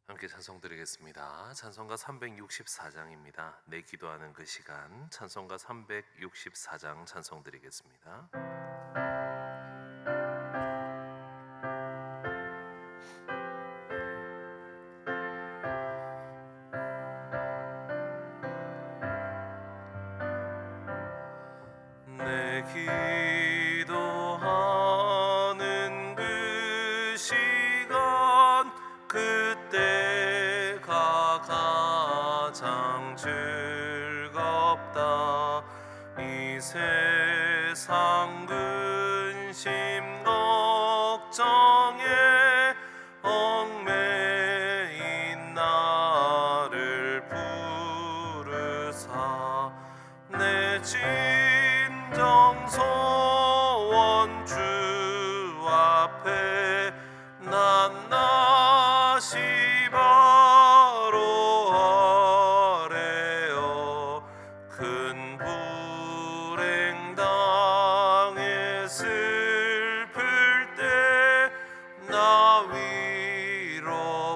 함께 찬송 드리겠습니다. 찬송가 364장입니다. 내 기도하는 그 시간, 찬송가 364장 찬송 드리겠습니다. 내 기도하는 그 시간, 그때가 가장 즐겁다. 이 세상 근심 걱정에 얽매인 나를 부르사 내 진정소원 주 앞에 낱낱이 바로 아뢰어 큰 불행 당해 슬플 때 나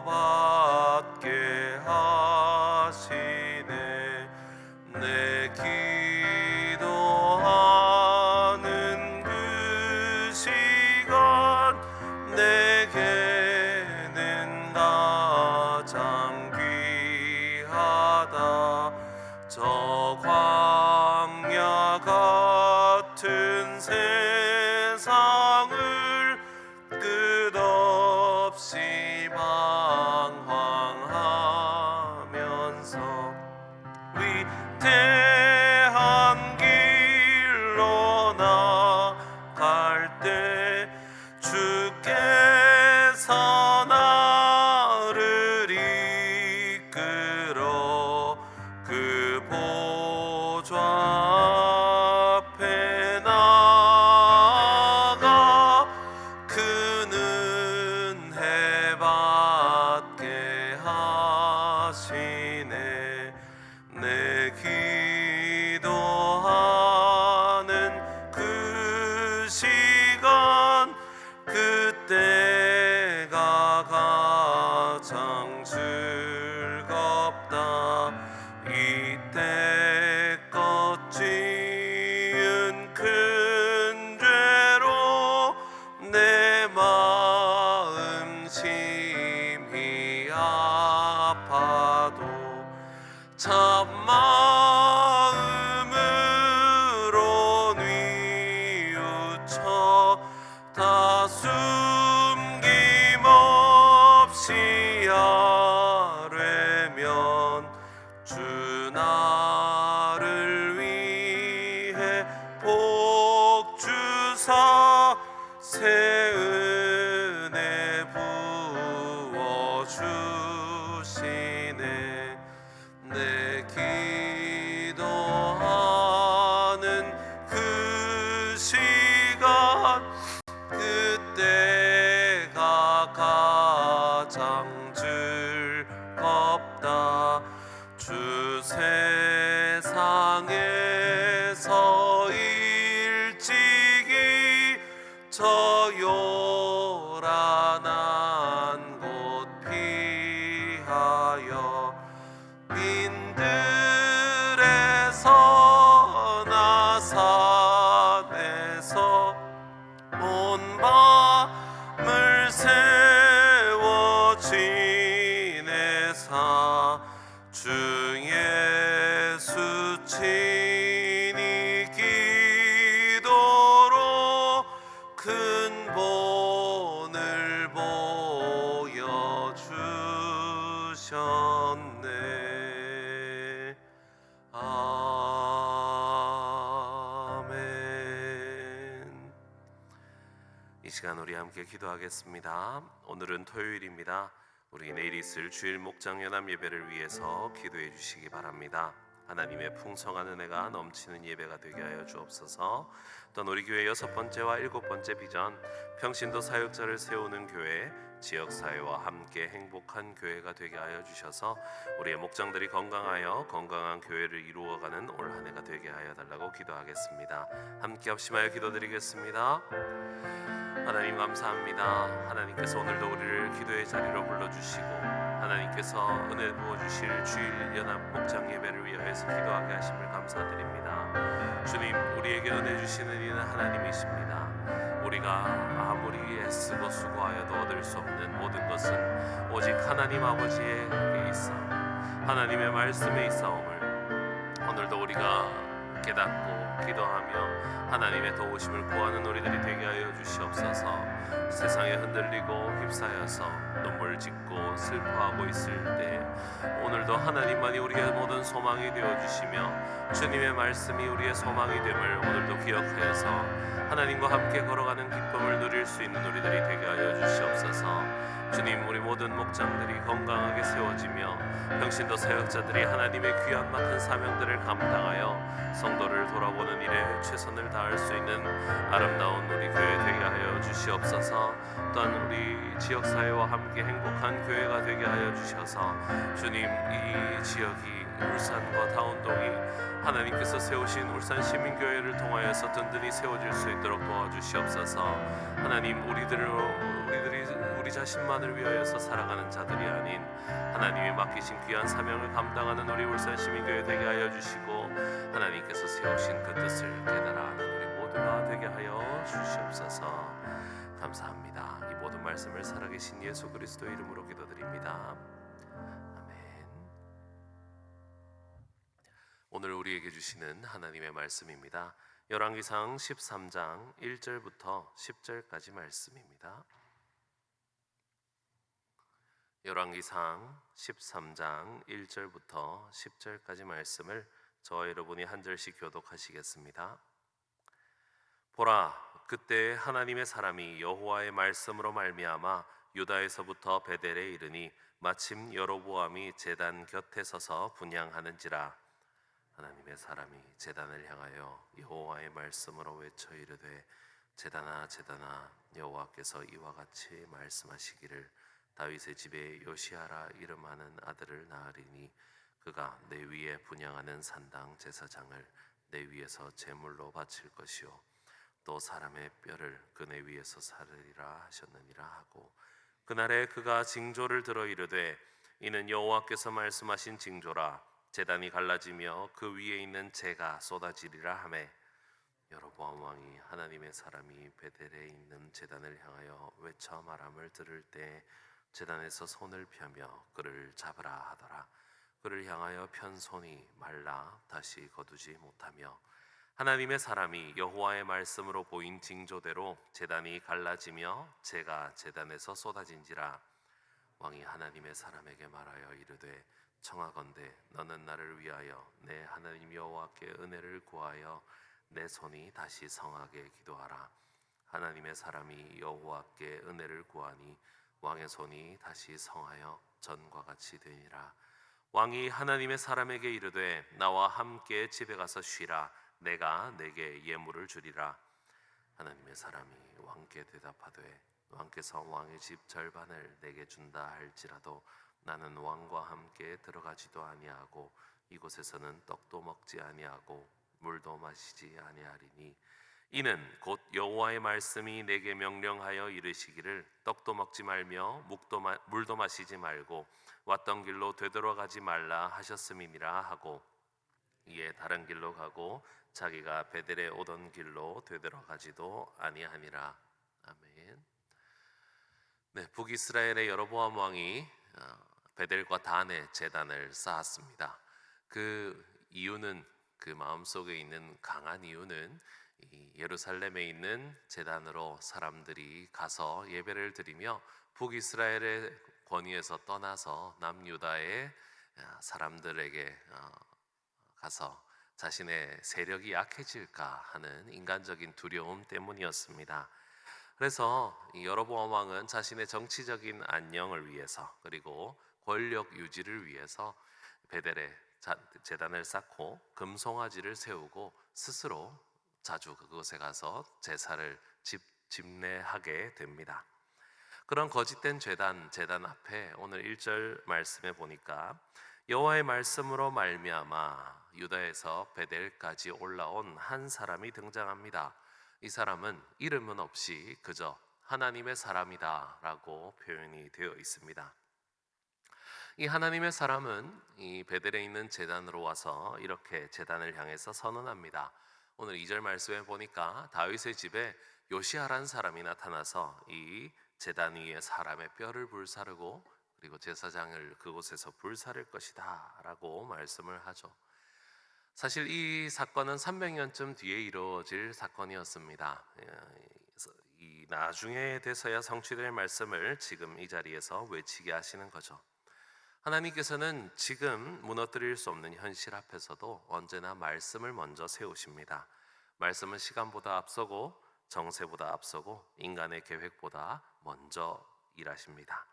위로받게 하시네. 내 기도하는 그 시간, 내게는 가장 귀하다. 저 광야 같은 세상을 끝없이 방황하면서 위태한 길로 나갈 때 주께서 나를 이끌어 그 보좌 앞에 나가 그 은혜 받게 하시네. 내 기도하는 그 시간, 그때가 가장 즐겁다. 이때껏 지은 큰 죄로 내 마음 심히 아파도 참마음으로 뉘우쳐 다 숨김없이 아뢰면 주 나를 위해 복 주사 새 은혜 부어 주시네. 내 기도하는 그 시간, 그때가 가장 즐겁다. 주 세상에서 일찍이 저 요란한 곳 피하여 빈들에서나 산에서 온 밤을 세워 지내사 주 예수 친히 기도로 큰 본을 보여주셨네. 아멘. 이 시간 우리 함께 기도하겠습니다. 오늘은 토요일입니다. 우리 내일 있을 주일 목장 연합 예배를 위해서 기도해 주시기 바랍니다. 하나님의 풍성한 은혜가 넘치는 예배가 되게 하여 주옵소서. 또한 우리 교회 6번째와 7번째 비전, 평신도 사역자를 세우는 교회, 지역사회와 함께 행복한 교회가 되게 하여 주셔서 우리의 목장들이 건강하여 건강한 교회를 이루어가는 올 한 해가 되게 하여 달라고 기도하겠습니다. 함께 합심하여 기도드리겠습니다. 하나님 감사합니다. 하나님께서 오늘도 우리를 기도의 자리로 불러주시고 하나님께서 은혜 부어주실 주일 연합 목장 예배를 위하여서 기도하게 하심을 감사드립니다. 주님, 우리에게 은혜 주시는 이는 하나님이십니다. 우리가 아무리 애쓰고 수고하여도 얻을 수 없는 모든 것은 오직 하나님 아버지에게 있어 하나님의 말씀에 있사옴을 오늘도 우리가 깨닫고 기도하며 하나님의 도우심을 구하는 우리들이 되게 하여 주시옵소서. 세상에 흔들리고 휩싸여서 눈물 짓고 슬퍼하고 있을 때 오늘도 하나님만이 우리의 모든 소망이 되어주시며 주님의 말씀이 우리의 소망이 됨을 오늘도 기억하여서 하나님과 함께 걸어가는 기쁨을 누릴 수 있는 우리들이 되게 하여 주시옵소서. 주님, 우리 모든 목장들이 건강하게 세워지며 평신도 사역자들이 하나님의 귀한 맡은 사명들을 감당하여 성도를 돌아보는 일에 최선을 다할 수 있는 아름다운 우리 교회 되게 하여 주시옵소서. 또한 우리 지역사회와 함께 행복한 교회가 되게 하여 주셔서 주님, 이 지역이 울산과 다운동이 하나님께서 세우신 울산 시민교회를 통하여서 든든히 세워질 수 있도록 도와주시옵소서. 하나님, 우리 자신만을 위하여서 살아가는 자들이 아닌 하나님이 맡기신 귀한 사명을 감당하는 우리 울산 시민교회 되게 하여 주시고 하나님께서 세우신 그 뜻을 깨달아 아는 우리 모두가 되게 하여 주시옵소서. 감사합니다. 이 모든 말씀을 살아계신 예수 그리스도의 이름으로 기도드립니다. 아멘. 오늘 우리에게 주시는 하나님의 말씀입니다. 열왕기상 13장 1절부터 10절까지 말씀입니다. 열왕기상 13장 1절부터 10절까지 말씀을 저와 여러분이 한 절씩 교독하시겠습니다. 보라, 그때 하나님의 사람이 여호와의 말씀으로 말미암아 유다에서부터 베델에 이르니 마침 여로보암이 제단 곁에 서서 분향하는지라. 하나님의 사람이 제단을 향하여 여호와의 말씀으로 외쳐 이르되, 제단아 제단아, 여호와께서 이와 같이 말씀하시기를 다윗의 집에 요시아라 이름하는 아들을 낳으리니 그가 내 위에 분향하는 산당 제사장을 내 위에서 제물로 바칠 것이요 또 사람의 뼈를 그네 위에서 사르리라 하셨느니라 하고, 그날에 그가 징조를 들어 이르되, 이는 여호와께서 말씀하신 징조라. 제단이 갈라지며 그 위에 있는 재가 쏟아지리라 하매, 여로보암 왕이 하나님의 사람이 베델에 있는 제단을 향하여 외쳐 말함을 들을 때 제단에서 손을 펴며 그를 잡으라 하더라. 그를 향하여 편 손이 말라 다시 거두지 못하며, 하나님의 사람이 여호와의 말씀으로 보인 징조대로 제단이 갈라지며 재가 제단에서 쏟아진지라. 왕이 하나님의 사람에게 말하여 이르되, 청하건대 너는 나를 위하여 내 하나님 여호와께 은혜를 구하여 내 손이 다시 성하게 기도하라. 하나님의 사람이 여호와께 은혜를 구하니 왕의 손이 다시 성하여 전과 같이 되니라. 왕이 하나님의 사람에게 이르되, 나와 함께 집에 가서 쉬라. 내가 내게 예물을 주리라. 하나님의 사람이 왕께 대답하되, 왕께서 왕의 집 절반을 내게 준다 할지라도 나는 왕과 함께 들어가지도 아니하고 이곳에서는 떡도 먹지 아니하고 물도 마시지 아니하리니, 이는 곧 여호와의 말씀이 내게 명령하여 이르시기를 떡도 먹지 말며 물도 마시지 말고 왔던 길로 되돌아가지 말라 하셨음이니라 하고, 이에 다른 길로 가고 자기가 베델에 오던 길로 되돌아가지도 아니하니라. 아멘. 네, 북이스라엘의 여로보암 왕이 베델과 단에 제단을 쌓았습니다. 그 이유는, 그 마음속에 있는 강한 이유는 이 예루살렘에 있는 제단으로 사람들이 가서 예배를 드리며 북이스라엘의 권위에서 떠나서 남유다의 사람들에게 가서 자신의 세력이 약해질까 하는 인간적인 두려움 때문이었습니다. 그래서 여로보암 왕은 자신의 정치적인 안녕을 위해서 그리고 권력 유지를 위해서 베델에 제단을 쌓고 금송아지를 세우고 스스로 자주 그곳에 가서 제사를 집례하게 됩니다. 그런 거짓된 제단 앞에 오늘 1절 말씀에 보니까 여호와의 말씀으로 말미암아 유다에서 베델까지 올라온 한 사람이 등장합니다. 이 사람은 이름은 없이 그저 하나님의 사람이다 라고 표현이 되어 있습니다. 이 하나님의 사람은 이 베델에 있는 제단으로 와서 이렇게 제단을 향해서 선언합니다. 오늘 2절 말씀에 보니까 다윗의 집에 요시아라는 사람이 나타나서 이 제단 위에 사람의 뼈를 불사르고 그리고 제사장을 그곳에서 불사를 것이다 라고 말씀을 하죠. 사실 이 사건은 300년쯤 뒤에 이루어질 사건이었습니다. 이 나중에 돼서야 성취될 말씀을 지금 이 자리에서 외치게 하시는 거죠. 하나님께서는 지금 무너뜨릴 수 없는 현실 앞에서도 언제나 말씀을 먼저 세우십니다. 말씀은 시간보다 앞서고 정세보다 앞서고 인간의 계획보다 먼저 일하십니다.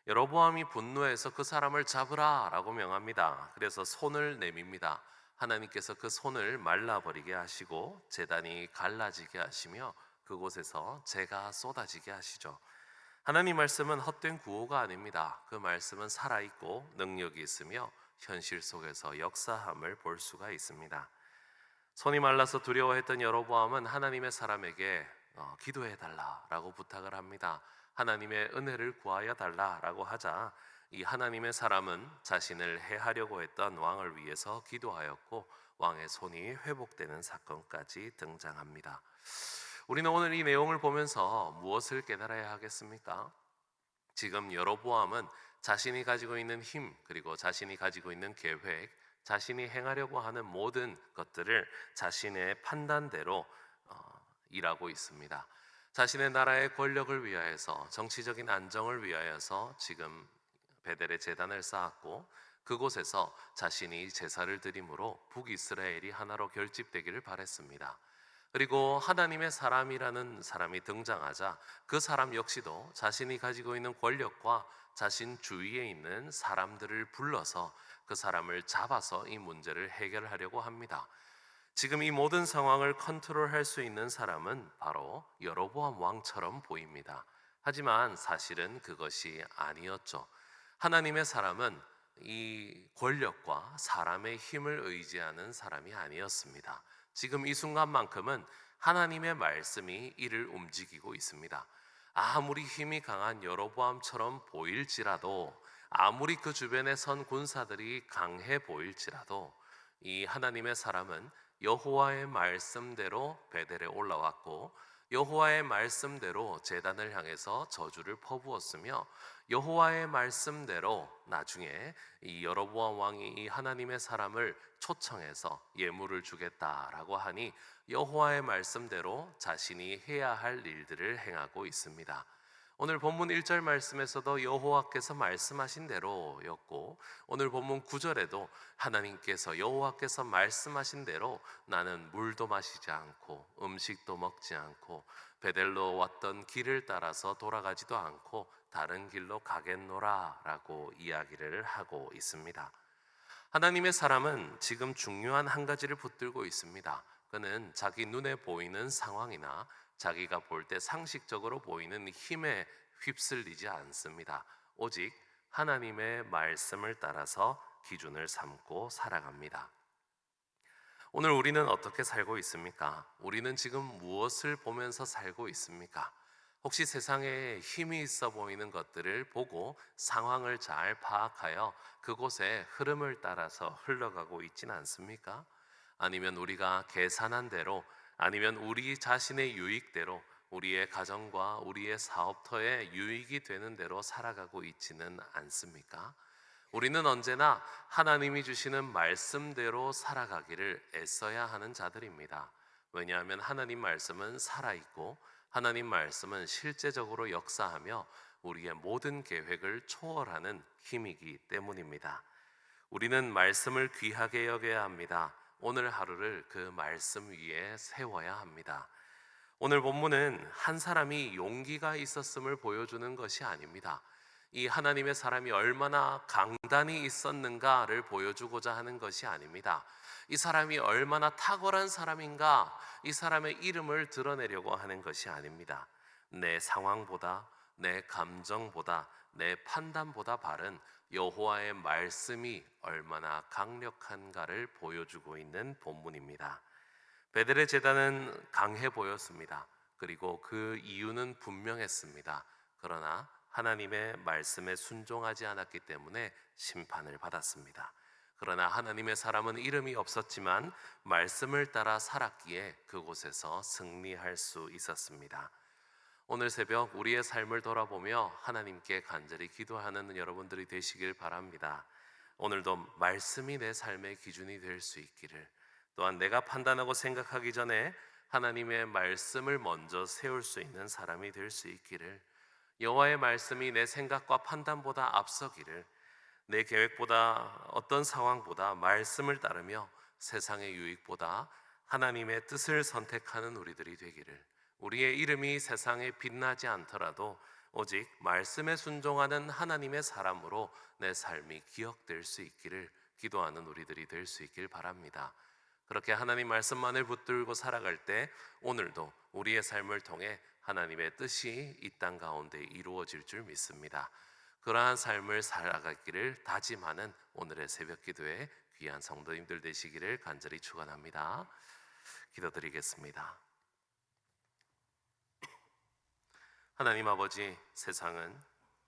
여로보암이 분노해서 그 사람을 잡으라 라고 명합니다. 그래서 손을 내밉니다. 하나님께서 그 손을 말라버리게 하시고 제단이 갈라지게 하시며 그곳에서 재가 쏟아지게 하시죠. 하나님 말씀은 헛된 구호가 아닙니다. 그 말씀은 살아있고 능력이 있으며 현실 속에서 역사함을 볼 수가 있습니다. 손이 말라서 두려워했던 여로보암은 하나님의 사람에게 기도해 달라라고 부탁을 합니다. 하나님의 은혜를 구하여 달라라고 하자 이 하나님의 사람은 자신을 해하려고 했던 왕을 위해서 기도하였고 왕의 손이 회복되는 사건까지 등장합니다. 우리는 오늘 이 내용을 보면서 무엇을 깨달아야 하겠습니까? 지금 여로보암은 자신이 가지고 있는 힘 그리고 자신이 가지고 있는 계획, 자신이 행하려고 하는 모든 것들을 자신의 판단대로 일하고 있습니다. 자신의 나라의 권력을 위하여서 정치적인 안정을 위하여서 지금 베델의 제단을 쌓았고 그곳에서 자신이 제사를 드림으로 북이스라엘이 하나로 결집되기를 바랬습니다. 그리고 하나님의 사람이라는 사람이 등장하자 그 사람 역시도 자신이 가지고 있는 권력과 자신 주위에 있는 사람들을 불러서 그 사람을 잡아서 이 문제를 해결하려고 합니다. 지금 이 모든 상황을 컨트롤할 수 있는 사람은 바로 여로보암 왕처럼 보입니다. 하지만 사실은 그것이 아니었죠. 하나님의 사람은 이 권력과 사람의 힘을 의지하는 사람이 아니었습니다. 지금 이 순간만큼은 하나님의 말씀이 이를 움직이고 있습니다. 아무리 힘이 강한 여로보암처럼 보일지라도 아무리 그 주변에 선 군사들이 강해 보일지라도 이 하나님의 사람은 여호와의 말씀대로 베델에 올라왔고 여호와의 말씀대로 제단을 향해서 저주를 퍼부었으며 여호와의 말씀대로 나중에 이 여로보암 왕이 이 하나님의 사람을 초청해서 예물을 주겠다라고 하니 여호와의 말씀대로 자신이 해야 할 일들을 행하고 있습니다. 오늘 본문 1절 말씀에서도 여호와께서 말씀하신 대로였고 오늘 본문 9절에도 하나님께서 여호와께서 말씀하신 대로 나는 물도 마시지 않고 음식도 먹지 않고 베델로 왔던 길을 따라서 돌아가지도 않고 다른 길로 가겠노라 라고 이야기를 하고 있습니다. 하나님의 사람은 지금 중요한 한 가지를 붙들고 있습니다. 그는 자기 눈에 보이는 상황이나 자기가 볼 때 상식적으로 보이는 힘에 휩쓸리지 않습니다. 오직 하나님의 말씀을 따라서 기준을 삼고 살아갑니다. 오늘 우리는 어떻게 살고 있습니까? 우리는 지금 무엇을 보면서 살고 있습니까? 혹시 세상에 힘이 있어 보이는 것들을 보고 상황을 잘 파악하여 그곳의 흐름을 따라서 흘러가고 있지는 않습니까? 아니면 우리가 계산한 대로 아니면 우리 자신의 유익대로 우리의 가정과 우리의 사업터에 유익이 되는 대로 살아가고 있지는 않습니까? 우리는 언제나 하나님이 주시는 말씀대로 살아가기를 애써야 하는 자들입니다. 왜냐하면 하나님 말씀은 살아있고 하나님 말씀은 실제적으로 역사하며 우리의 모든 계획을 초월하는 힘이기 때문입니다. 우리는 말씀을 귀하게 여겨야 합니다. 오늘 하루를 그 말씀 위에 세워야 합니다. 오늘 본문은 한 사람이 용기가 있었음을 보여주는 것이 아닙니다. 이 하나님의 사람이 얼마나 강단이 있었는가를 보여주고자 하는 것이 아닙니다. 이 사람이 얼마나 탁월한 사람인가, 이 사람의 이름을 드러내려고 하는 것이 아닙니다. 내 상황보다, 내 감정보다, 내 판단보다 바른 여호와의 말씀이 얼마나 강력한가를 보여주고 있는 본문입니다. 베델의 제단은 강해 보였습니다. 그리고 그 이유는 분명했습니다. 그러나 하나님의 말씀에 순종하지 않았기 때문에 심판을 받았습니다. 그러나 하나님의 사람은 이름이 없었지만 말씀을 따라 살았기에 그곳에서 승리할 수 있었습니다. 오늘 새벽 우리의 삶을 돌아보며 하나님께 간절히 기도하는 여러분들이 되시길 바랍니다. 오늘도 말씀이 내 삶의 기준이 될 수 있기를, 또한 내가 판단하고 생각하기 전에 하나님의 말씀을 먼저 세울 수 있는 사람이 될 수 있기를, 여호와의 말씀이 내 생각과 판단보다 앞서기를, 내 계획보다 어떤 상황보다 말씀을 따르며 세상의 유익보다 하나님의 뜻을 선택하는 우리들이 되기를, 우리의 이름이 세상에 빛나지 않더라도 오직 말씀에 순종하는 하나님의 사람으로 내 삶이 기억될 수 있기를 기도하는 우리들이 될 수 있길 바랍니다. 그렇게 하나님 말씀만을 붙들고 살아갈 때 오늘도 우리의 삶을 통해 하나님의 뜻이 이 땅 가운데 이루어질 줄 믿습니다. 그러한 삶을 살아가기를 다짐하는 오늘의 새벽 기도에 귀한 성도님들 되시기를 간절히 축원합니다. 기도드리겠습니다. 하나님 아버지, 세상은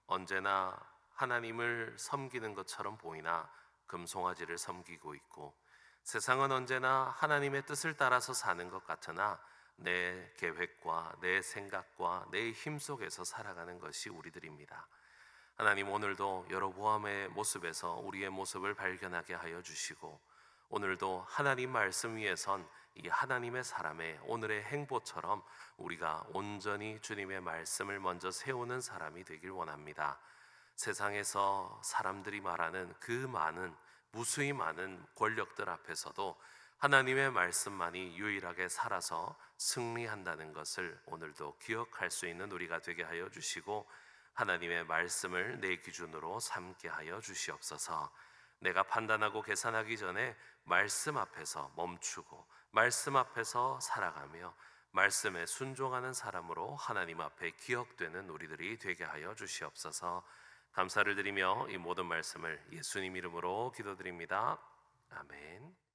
언제나 하나님을 섬기는 것처럼 보이나 금송아지를 섬기고 있고, 세상은 언제나 하나님의 뜻을 따라서 사는 것 같으나 내 계획과 내 생각과 내 힘 속에서 살아가는 것이 우리들입니다. 하나님, 오늘도 여로보암의 모습에서 우리의 모습을 발견하게 하여 주시고, 오늘도 하나님 말씀 위에 선 이 하나님의 사람의 오늘의 행보처럼 우리가 온전히 주님의 말씀을 먼저 세우는 사람이 되길 원합니다. 세상에서 사람들이 말하는 그 많은, 무수히 많은 권력들 앞에서도 하나님의 말씀만이 유일하게 살아서 승리한다는 것을 오늘도 기억할 수 있는 우리가 되게 하여 주시고, 하나님의 말씀을 내 기준으로 삼게 하여 주시옵소서. 내가 판단하고 계산하기 전에 말씀 앞에서 멈추고 말씀 앞에서 살아가며 말씀에 순종하는 사람으로 하나님 앞에 기억되는 우리들이 되게 하여 주시옵소서. 감사를 드리며 이 모든 말씀을 예수님 이름으로 기도드립니다. 아멘.